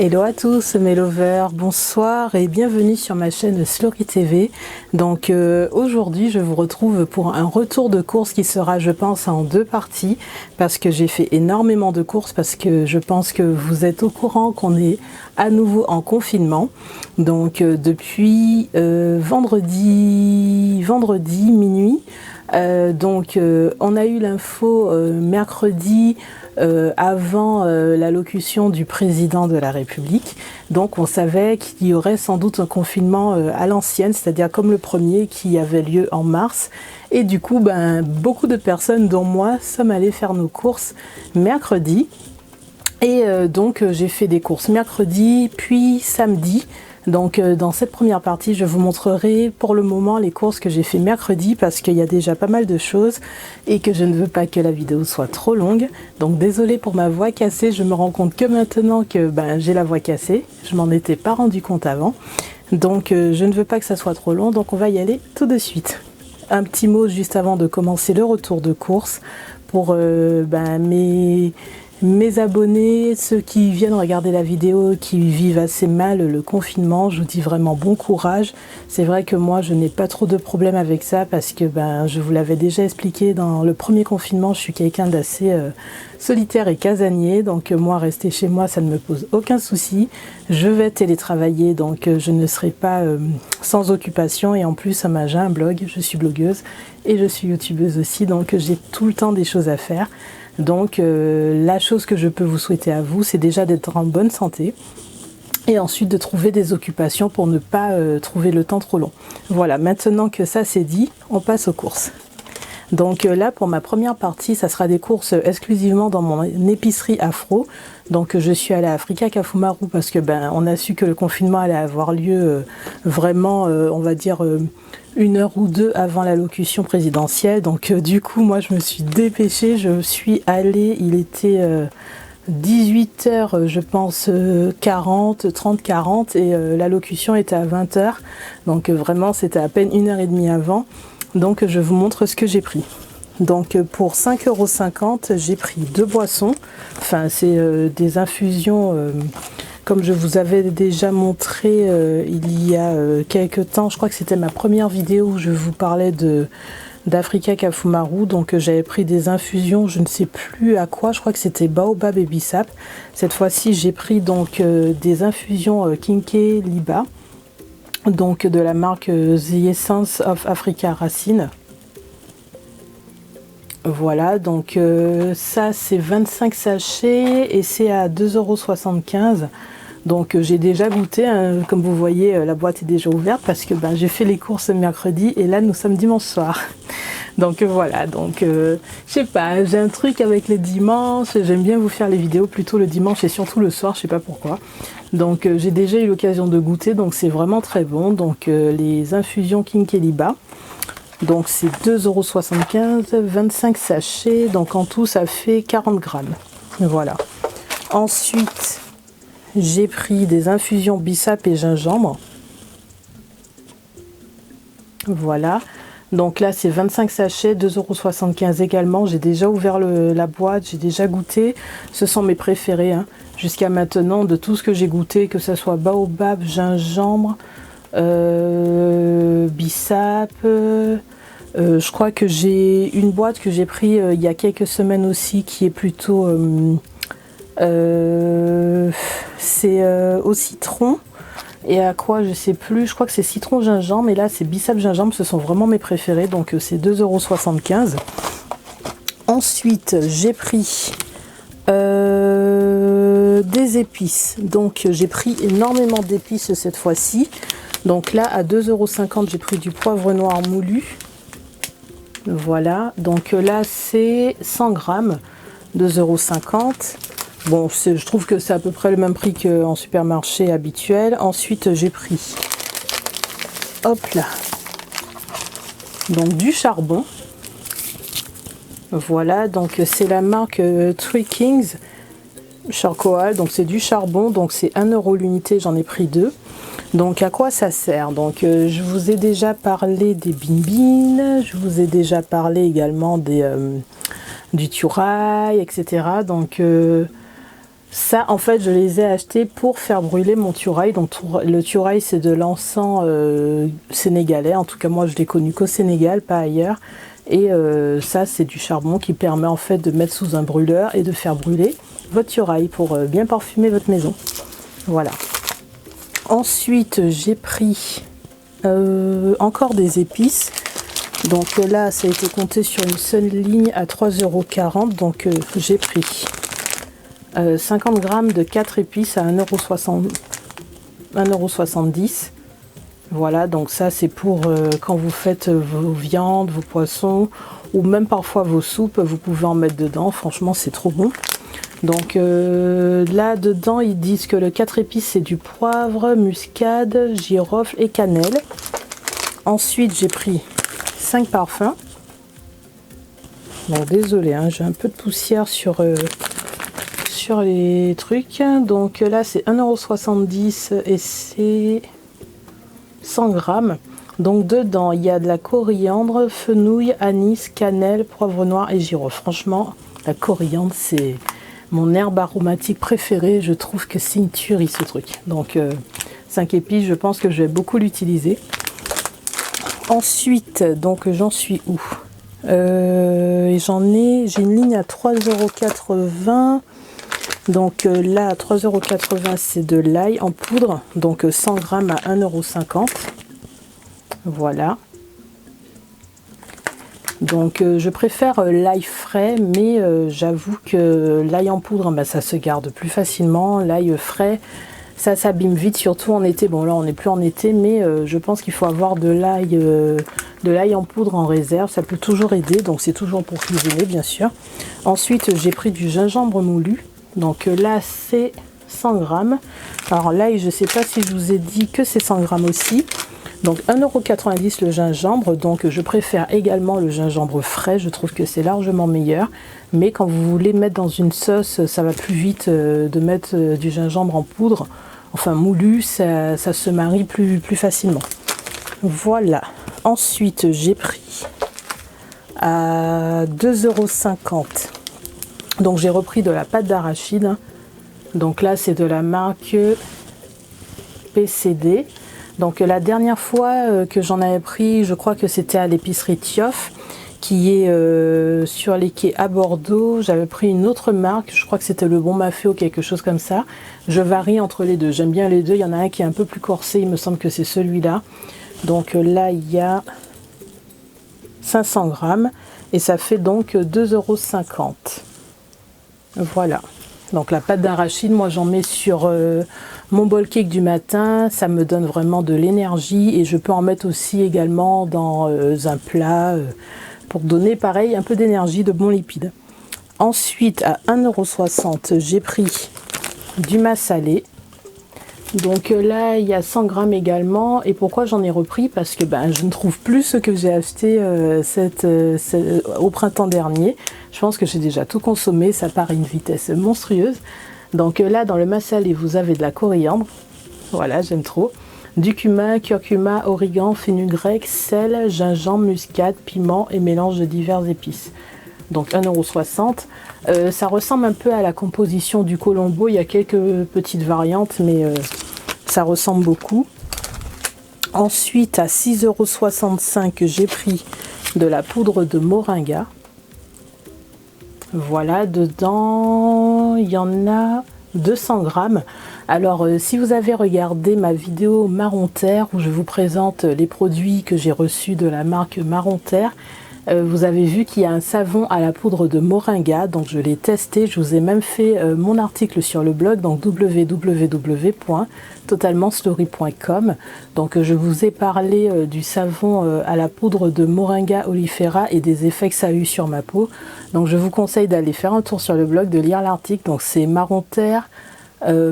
Hello à tous mes lovers, bonsoir et bienvenue sur ma chaîne Slory TV. Donc aujourd'hui je vous retrouve pour un retour de course qui sera je pense en deux parties parce que j'ai fait énormément de courses parce que je pense que vous êtes au courant qu'on est à nouveau en confinement. Donc depuis vendredi minuit. On a eu l'info mercredi avant l'allocution du président de la République. Donc on savait qu'il y aurait sans doute un confinement à l'ancienne, c'est-à-dire comme le premier qui avait lieu en mars. Et du coup, beaucoup de personnes, dont moi, sommes allées faire nos courses mercredi. Et j'ai fait des courses mercredi, puis samedi. Donc dans cette première partie, je vous montrerai pour le moment les courses que j'ai fait mercredi parce qu'il y a déjà pas mal de choses et que je ne veux pas que la vidéo soit trop longue. Donc désolée pour ma voix cassée, je me rends compte que maintenant que j'ai la voix cassée, je m'en étais pas rendu compte avant. Donc je ne veux pas que ça soit trop long, donc on va y aller tout de suite. Un petit mot juste avant de commencer le retour de course pour mes abonnés, ceux qui viennent regarder la vidéo, qui vivent assez mal le confinement, je vous dis vraiment bon courage. C'est vrai que moi, je n'ai pas trop de problèmes avec ça parce que je vous l'avais déjà expliqué dans le premier confinement, je suis quelqu'un d'assez solitaire et casanier. Donc moi, rester chez moi, ça ne me pose aucun souci. Je vais télétravailler, donc je ne serai pas sans occupation. Et en plus, j'ai un blog, je suis blogueuse et je suis youtubeuse aussi, donc j'ai tout le temps des choses à faire. Donc la chose que je peux vous souhaiter à vous, c'est déjà d'être en bonne santé et ensuite de trouver des occupations pour ne pas trouver le temps trop long. Voilà, maintenant que ça c'est dit, on passe aux courses. Donc là pour ma première partie, ça sera des courses exclusivement dans mon épicerie afro. Donc je suis allée à Africa Kafumaru parce que on a su que le confinement allait avoir lieu vraiment, on va dire, une heure ou deux avant l'allocution présidentielle. Donc du coup moi je me suis dépêchée, je suis allée, il était 18h je pense 30-40 et l'allocution était à 20h. Donc vraiment c'était à peine 1h30 avant. Donc je vous montre ce que j'ai pris. Donc pour 5,50 € j'ai pris deux boissons, enfin c'est des infusions comme je vous avais déjà montré il y a quelques temps. Je crois que c'était ma première vidéo où je vous parlais d'Africa Kafumaru. Donc j'avais pris des infusions, je ne sais plus à quoi, je crois que c'était Baobab et Bissap. Cette fois-ci j'ai pris donc des infusions Kinké Liba, donc de la marque The Essence of Africa Racine. Voilà, donc ça c'est 25 sachets et c'est à 2,75 €. Donc j'ai déjà goûté, hein, comme vous voyez la boîte est déjà ouverte parce que j'ai fait les courses mercredi et là nous sommes dimanche soir. Donc voilà, donc je sais pas, j'ai un truc avec les dimanches, j'aime bien vous faire les vidéos plutôt le dimanche et surtout le soir, je sais pas pourquoi. Donc j'ai déjà eu l'occasion de goûter, donc c'est vraiment très bon. Donc les infusions Kinké Liba. Donc c'est 2,75 €, 25 sachets, donc en tout ça fait 40 grammes. Voilà. Ensuite, j'ai pris des infusions bissap et gingembre. Voilà. Donc là c'est 25 sachets, 2,75 € également. J'ai déjà ouvert la boîte, j'ai déjà goûté. Ce sont mes préférés hein, jusqu'à maintenant de tout ce que j'ai goûté, que ce soit baobab, gingembre, bissap. Je crois que j'ai une boîte que j'ai pris il y a quelques semaines aussi qui est plutôt c'est au citron et à quoi je sais plus, je crois que c'est citron gingembre et là c'est bissap gingembre, ce sont vraiment mes préférés. Donc c'est 2,75 €. Ensuite j'ai pris des épices, donc j'ai pris énormément d'épices cette fois-ci. Donc là à 2,50 € j'ai pris du poivre noir moulu. Voilà, donc là c'est 100 grammes, 2,50 €. Bon, je trouve que c'est à peu près le même prix qu'en supermarché habituel. Ensuite j'ai pris, hop là, donc du charbon. Voilà, donc c'est la marque Three Kings Charcoal, donc c'est du charbon, donc c'est 1 € l'unité, j'en ai pris deux. Donc à quoi ça sert? Donc je vous ai déjà parlé des bin-bin, je vous ai déjà parlé également du turaï, etc. Donc Ça, en fait, je les ai achetés pour faire brûler mon turaï. Donc, le turaï, c'est de l'encens sénégalais. En tout cas, moi, je l'ai connu qu'au Sénégal, pas ailleurs. Et ça, c'est du charbon qui permet en fait de mettre sous un brûleur et de faire brûler votre turaï pour bien parfumer votre maison. Voilà. Ensuite, j'ai pris encore des épices. Donc là, ça a été compté sur une seule ligne à 3,40 €. Donc j'ai pris 50 grammes de 4 épices à 1,70 €. Voilà, donc ça c'est pour quand vous faites vos viandes, vos poissons, ou même parfois vos soupes, vous pouvez en mettre dedans. Franchement, c'est trop bon. Donc là dedans, ils disent que le 4 épices c'est du poivre, muscade, girofle et cannelle. Ensuite, j'ai pris 5 parfums. Bon, désolé, hein, j'ai un peu de poussière sur les trucs. Donc là, c'est 1,70 € et c'est 100 grammes. Donc dedans, il y a de la coriandre, fenouil, anis, cannelle, poivre noir et girofle. Franchement, la coriandre, c'est mon herbe aromatique préférée. Je trouve que c'est une tuerie ce truc. Donc 5 épices, je pense que je vais beaucoup l'utiliser. Ensuite, donc j'en suis où? J'ai une ligne à 3,80 €. Donc là, à 3,80 € c'est de l'ail en poudre. Donc 100 grammes à 1,50 €. Voilà. Donc je préfère l'ail frais, mais j'avoue que l'ail en poudre, bah, ça se garde plus facilement. L'ail frais, ça s'abîme vite, surtout en été. Bon là on n'est plus en été, mais je pense qu'il faut avoir de l'ail en poudre en réserve. Ça peut toujours aider, donc c'est toujours pour cuisiner bien sûr. Ensuite j'ai pris du gingembre moulu. Donc là c'est 100 grammes. Alors l'ail, je ne sais pas si je vous ai dit que c'est 100 grammes aussi. Donc 1,90 € le gingembre. Donc je préfère également le gingembre frais. Je trouve que c'est largement meilleur. Mais quand vous voulez mettre dans une sauce, ça va plus vite de mettre du gingembre en poudre. Enfin moulu, ça se marie plus facilement. Voilà. Ensuite j'ai pris à 2,50 €. Donc j'ai repris de la pâte d'arachide. Donc là c'est de la marque PCD. Donc la dernière fois que j'en avais pris, je crois que c'était à l'épicerie Thiof, qui est sur les quais à Bordeaux. J'avais pris une autre marque, je crois que c'était le Bon Mafé ou quelque chose comme ça. Je varie entre les deux, j'aime bien les deux. Il y en a un qui est un peu plus corsé, il me semble que c'est celui-là. Donc là il y a 500 grammes et ça fait donc 2,50 €. Voilà. Donc la pâte d'arachide, moi j'en mets sur mon bol cake du matin, ça me donne vraiment de l'énergie et je peux en mettre aussi également dans un plat pour donner pareil un peu d'énergie, de bons lipides. Ensuite à 1,60 € j'ai pris du massalé. Donc là il y a 100 grammes également. Et pourquoi j'en ai repris? Parce que je ne trouve plus ce que j'ai acheté au printemps dernier. Je pense que j'ai déjà tout consommé, ça part à une vitesse monstrueuse. Donc là dans le massalé vous avez de la coriandre, voilà j'aime trop, du cumin, curcuma, origan, fenugrec, sel, gingembre, muscade, piment et mélange de diverses épices. Donc 1,60 €. Ça ressemble un peu à la composition du colombo, il y a quelques petites variantes mais ça ressemble beaucoup. Ensuite à 6,65 € j'ai pris de la poudre de moringa. Voilà, dedans il y en a 200 grammes. Alors si vous avez regardé ma vidéo Marron Terre où je vous présente les produits que j'ai reçus de la marque Marron Terre, vous avez vu qu'il y a un savon à la poudre de moringa, donc je l'ai testé, je vous ai même fait mon article sur le blog, donc www.totalentslory.com. Donc je vous ai parlé du savon à la poudre de moringa oleifera et des effets que ça a eu sur ma peau. Donc je vous conseille d'aller faire un tour sur le blog, de lire l'article. Donc c'est Marron Terre,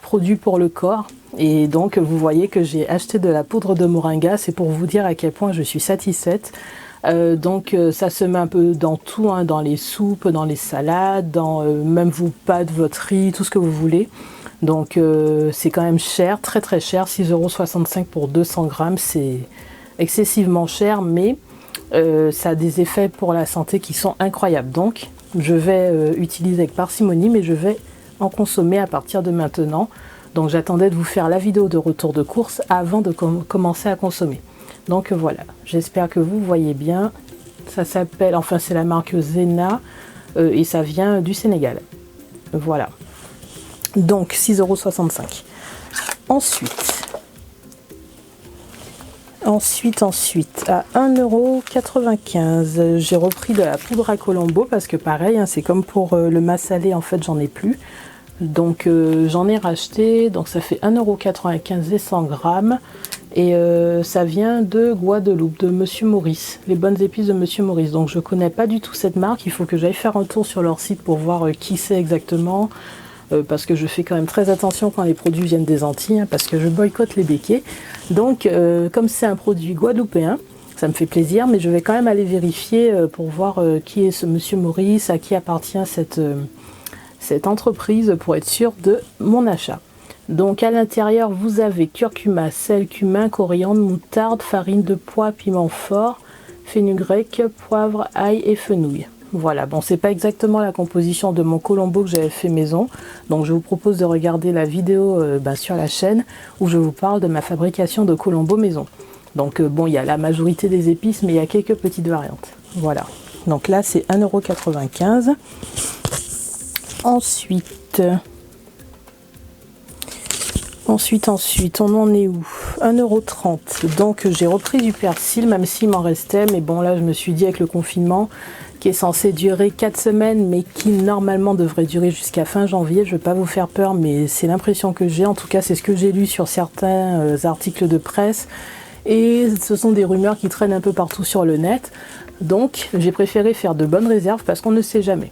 produit pour le corps. Et donc vous voyez que j'ai acheté de la poudre de moringa, c'est pour vous dire à quel point je suis satisfaite. Donc ça se met un peu dans tout, hein, dans les soupes, dans les salades, dans même vos pâtes, votre riz, tout ce que vous voulez. Donc c'est quand même cher, très très cher, 6,65 € pour 200 grammes, c'est excessivement cher, mais ça a des effets pour la santé qui sont incroyables. Donc je vais utiliser avec parcimonie, mais je vais en consommer à partir de maintenant. Donc j'attendais de vous faire la vidéo de retour de course avant de commencer à consommer. Donc voilà, j'espère que vous voyez bien. Ça s'appelle, enfin c'est la marque Zena et ça vient du Sénégal. Voilà. Donc 6,65 €. Ensuite, à 1,95 €, j'ai repris de la poudre à Colombo parce que pareil, hein, c'est comme pour le massalé, en fait, j'en ai plus. Donc j'en ai racheté, donc ça fait 1,95 € et 100 grammes. Et ça vient de Guadeloupe, de Monsieur Maurice, les bonnes épices de Monsieur Maurice. Donc je connais pas du tout cette marque, il faut que j'aille faire un tour sur leur site pour voir qui c'est exactement. Parce que je fais quand même très attention quand les produits viennent des Antilles, hein, parce que je boycotte les béquets. Donc, comme c'est un produit guadeloupéen, ça me fait plaisir, mais je vais quand même aller vérifier pour voir qui est ce Monsieur Maurice, à qui appartient cette entreprise, pour être sûr de mon achat. Donc, à l'intérieur, vous avez curcuma, sel, cumin, coriandre, moutarde, farine de pois, piment fort, fenugrec, poivre, ail et fenouil. Voilà, bon, c'est pas exactement la composition de mon Colombo que j'avais fait maison, donc je vous propose de regarder la vidéo sur la chaîne où je vous parle de ma fabrication de Colombo maison. Donc bon, il y a la majorité des épices, mais il y a quelques petites variantes. Voilà, donc là c'est 1,95 €. Ensuite, on en est où? 1,30 €. Donc j'ai repris du persil, même s'il m'en restait, mais bon là je me suis dit avec le confinement, qui est censé durer 4 semaines, mais qui normalement devrait durer jusqu'à fin janvier. Je ne vais pas vous faire peur, mais c'est l'impression que j'ai. En tout cas, c'est ce que j'ai lu sur certains articles de presse. Et ce sont des rumeurs qui traînent un peu partout sur le net. Donc, j'ai préféré faire de bonnes réserves parce qu'on ne sait jamais.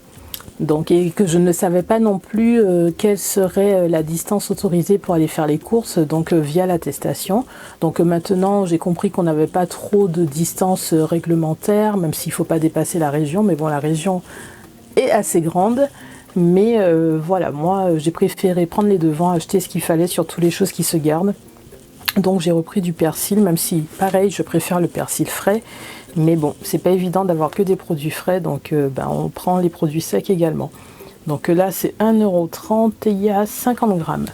Donc, et que je ne savais pas non plus quelle serait la distance autorisée pour aller faire les courses, donc via l'attestation. Donc maintenant, j'ai compris qu'on n'avait pas trop de distance réglementaire, même s'il ne faut pas dépasser la région. Mais bon, la région est assez grande. Mais voilà, moi, j'ai préféré prendre les devants, acheter ce qu'il fallait, surtout les choses qui se gardent. Donc j'ai repris du persil, même si, pareil, je préfère le persil frais. Mais bon, c'est pas évident d'avoir que des produits frais, donc on prend les produits secs également. Donc là, c'est 1,30 € et il y a 50 grammes.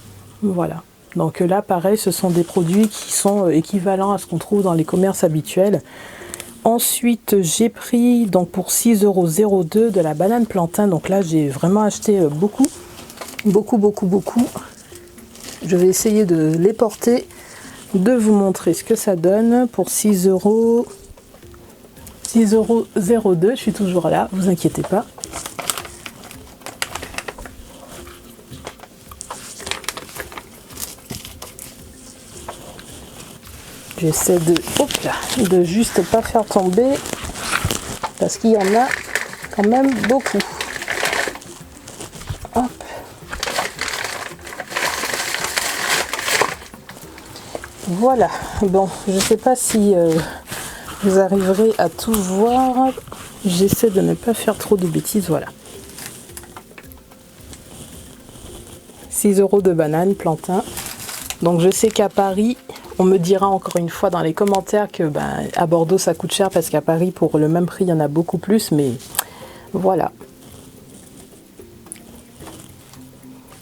Voilà. Donc là, pareil, ce sont des produits qui sont équivalents à ce qu'on trouve dans les commerces habituels. Ensuite, j'ai pris donc pour 6,02 € de la banane plantain. Donc là, j'ai vraiment acheté beaucoup. Je vais essayer de les porter, de vous montrer ce que ça donne pour 6,02 €, je suis toujours là, vous inquiétez pas. J'essaie de juste pas faire tomber parce qu'il y en a quand même beaucoup. Hop. Voilà, bon, je sais pas si vous arriverez à tout voir. J'essaie de ne pas faire trop de bêtises, voilà. 6 € de banane plantain. Donc je sais qu'à Paris, on me dira encore une fois dans les commentaires que à Bordeaux ça coûte cher parce qu'à Paris pour le même prix il y en a beaucoup plus, mais voilà.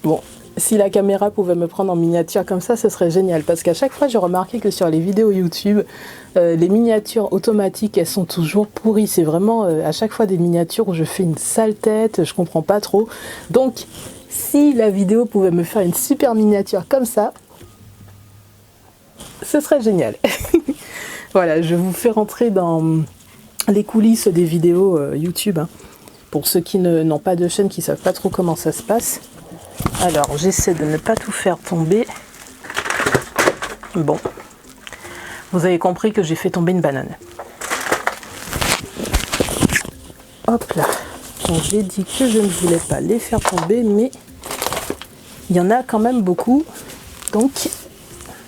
Bon, si la caméra pouvait me prendre en miniature comme ça, ce serait génial. Parce qu'à chaque fois, j'ai remarqué que sur les vidéos YouTube, les miniatures automatiques, elles sont toujours pourries. C'est vraiment à chaque fois des miniatures où je fais une sale tête, je comprends pas trop. Donc, si la vidéo pouvait me faire une super miniature comme ça, ce serait génial. Voilà, je vous fais rentrer dans les coulisses des vidéos YouTube. Hein, pour ceux qui n'ont pas de chaîne, qui ne savent pas trop comment ça se passe. Alors, j'essaie de ne pas tout faire tomber. Bon, vous avez compris que j'ai fait tomber une banane. Hop là. Donc, j'ai dit que je ne voulais pas les faire tomber, mais il y en a quand même beaucoup. Donc,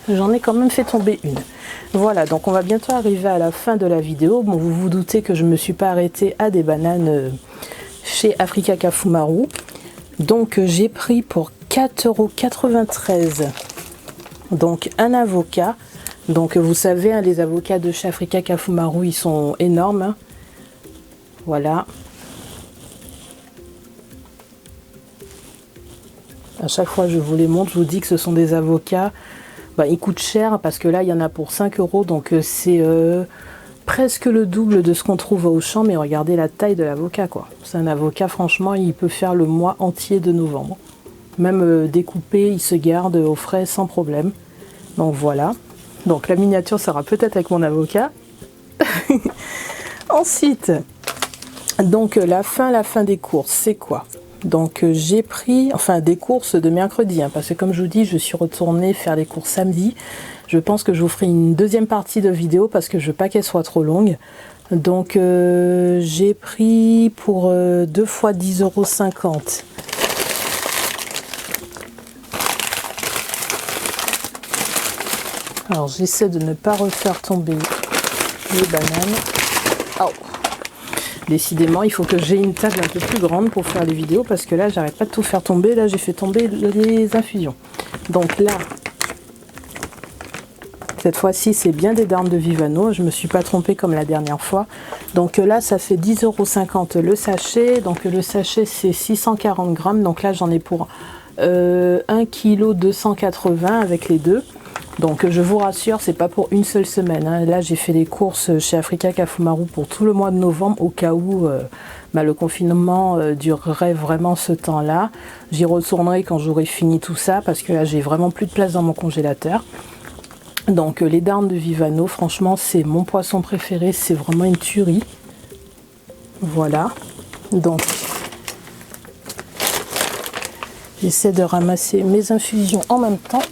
j'en ai quand même fait tomber une. Voilà, donc on va bientôt arriver à la fin de la vidéo. Bon, vous vous doutez que je ne me suis pas arrêtée à des bananes chez Africa Kafumaru. Donc j'ai pris pour 4,93 €. Donc un avocat. Donc vous savez, hein, les avocats de chez Africa Kafumaru, ils sont énormes. Hein. Voilà. À chaque fois je vous les montre, je vous dis que ce sont des avocats. Bah, ils coûtent cher parce que là il y en a pour 5 €, donc c'est presque le double de ce qu'on trouve au Auchan, mais regardez la taille de l'avocat quoi. C'est un avocat, franchement, il peut faire le mois entier de novembre. Même découpé, il se garde au frais sans problème. Donc voilà. Donc la miniature sera peut-être avec mon avocat. Ensuite, donc la fin des courses, c'est quoi? Donc j'ai pris, enfin des courses de mercredi, hein, parce que comme je vous dis, je suis retournée faire les courses samedi. Je pense que je vous ferai une deuxième partie de vidéo parce que je veux pas qu'elle soit trop longue. Donc j'ai pris pour 2 fois 10,50 €. Alors j'essaie de ne pas refaire tomber les bananes. Oh. Décidément, il faut que j'ai une table un peu plus grande pour faire les vidéos parce que là, j'arrête pas de tout faire tomber. Là, j'ai fait tomber les infusions. Donc là, cette fois-ci, c'est bien des darnes de Vivano. Je me suis pas trompée comme la dernière fois. Donc là, ça fait 10,50 € le sachet. Donc le sachet, c'est 640 grammes. Donc là, j'en ai pour 1,280 kg avec les deux. Donc je vous rassure, c'est pas pour une seule semaine, hein. Là j'ai fait les courses chez Africa Kafumaru pour tout le mois de novembre au cas où le confinement durerait vraiment ce temps-là. J'y retournerai quand j'aurai fini tout ça parce que là j'ai vraiment plus de place dans mon congélateur. Donc les darnes de Vivano, franchement c'est mon poisson préféré, c'est vraiment une tuerie. Voilà. Donc j'essaie de ramasser mes infusions en même temps.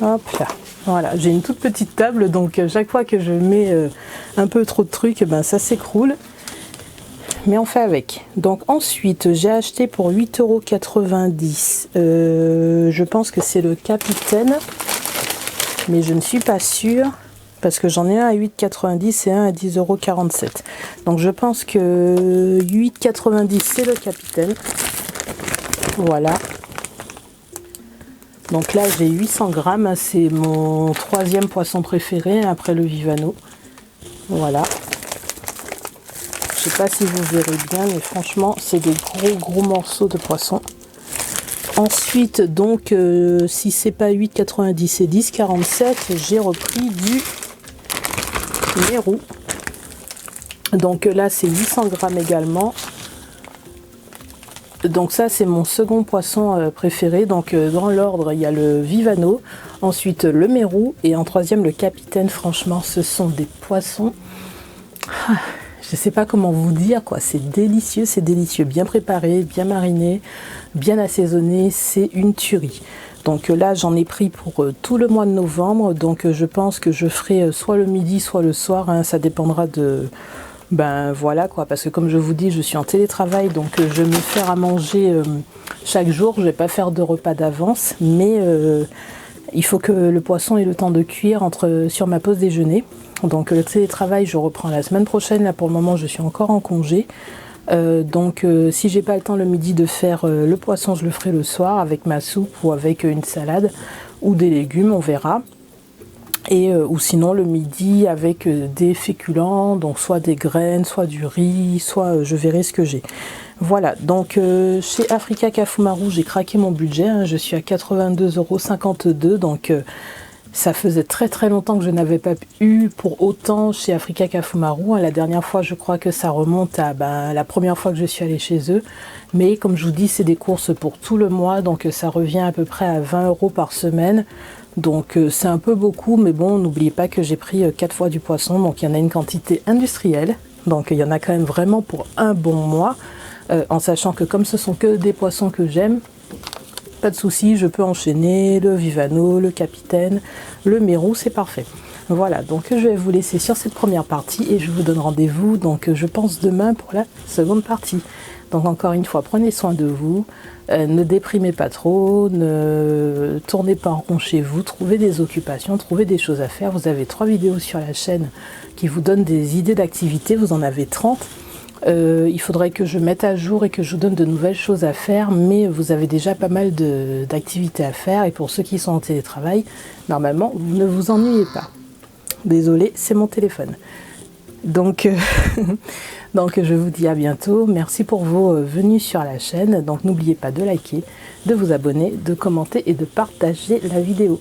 Hop là, voilà, j'ai une toute petite table, donc chaque fois que je mets un peu trop de trucs, ben ça s'écroule. Mais on fait avec. Donc ensuite, j'ai acheté pour 8,90 €. Je pense que c'est le Capitaine, mais je ne suis pas sûre, parce que j'en ai un à 8,90 € et un à 10,47 €. Donc je pense que 8,90 € c'est le Capitaine. Voilà. Donc là j'ai 800 grammes, c'est mon troisième poisson préféré après le Vivano. Voilà. Je sais pas si vous verrez bien, mais franchement c'est des gros morceaux de poisson. Ensuite donc si c'est pas 8,90 c'est 10,47, j'ai repris du mérou. Donc là c'est 800 grammes également. Donc ça c'est mon second poisson préféré. Donc dans l'ordre il y a le Vivano, ensuite le mérou et en troisième le Capitaine. Franchement ce sont des poissons, je sais pas comment vous dire quoi, c'est délicieux, bien préparé, bien mariné, bien assaisonné, c'est une tuerie. Donc là j'en ai pris pour tout le mois de novembre, donc je pense que je ferai soit le midi soit le soir, hein, ça dépendra de... Ben voilà quoi, parce que comme je vous dis, je suis en télétravail, donc je vais me faire à manger chaque jour. Je vais pas faire de repas d'avance, mais il faut que le poisson ait le temps de cuire sur ma pause déjeuner. Donc le télétravail, je reprends la semaine prochaine. Là pour le moment, je suis encore en congé. Donc si j'ai pas le temps le midi de faire le poisson, je le ferai le soir avec ma soupe ou avec une salade ou des légumes, on verra. Et ou sinon le midi avec des féculents, donc soit des graines, soit du riz, soit je verrai ce que j'ai. Voilà, donc chez Africa Kafumaru, j'ai craqué mon budget, hein, je suis à 82,52 €, donc ça faisait très longtemps que je n'avais pas eu pour autant chez Africa Kafumaru. Hein. La dernière fois, je crois que ça remonte à la première fois que je suis allée chez eux. Mais comme je vous dis, c'est des courses pour tout le mois, donc ça revient à peu près à 20 € par semaine. Donc c'est un peu beaucoup, mais bon, n'oubliez pas que j'ai pris 4 fois du poisson, donc il y en a une quantité industrielle. Donc il y en a quand même vraiment pour un bon mois, en sachant que comme ce sont que des poissons que j'aime, pas de souci, je peux enchaîner le Vivano, le Capitaine, le mérou, c'est parfait. Voilà, donc je vais vous laisser sur cette première partie et je vous donne rendez-vous, donc je pense demain pour la seconde partie. Donc encore une fois, prenez soin de vous, ne déprimez pas trop, ne tournez pas en rond chez vous, trouvez des occupations, trouvez des choses à faire. Vous avez 3 vidéos sur la chaîne qui vous donnent des idées d'activités, vous en avez 30. Il faudrait que je mette à jour et que je vous donne de nouvelles choses à faire, mais vous avez déjà pas mal d'activités à faire et pour ceux qui sont en télétravail, normalement vous ne vous ennuyez pas. Désolée, c'est mon téléphone. Donc, donc je vous dis à bientôt. Merci pour vos venues sur la chaîne. Donc n'oubliez pas de liker, de vous abonner, de commenter et de partager la vidéo.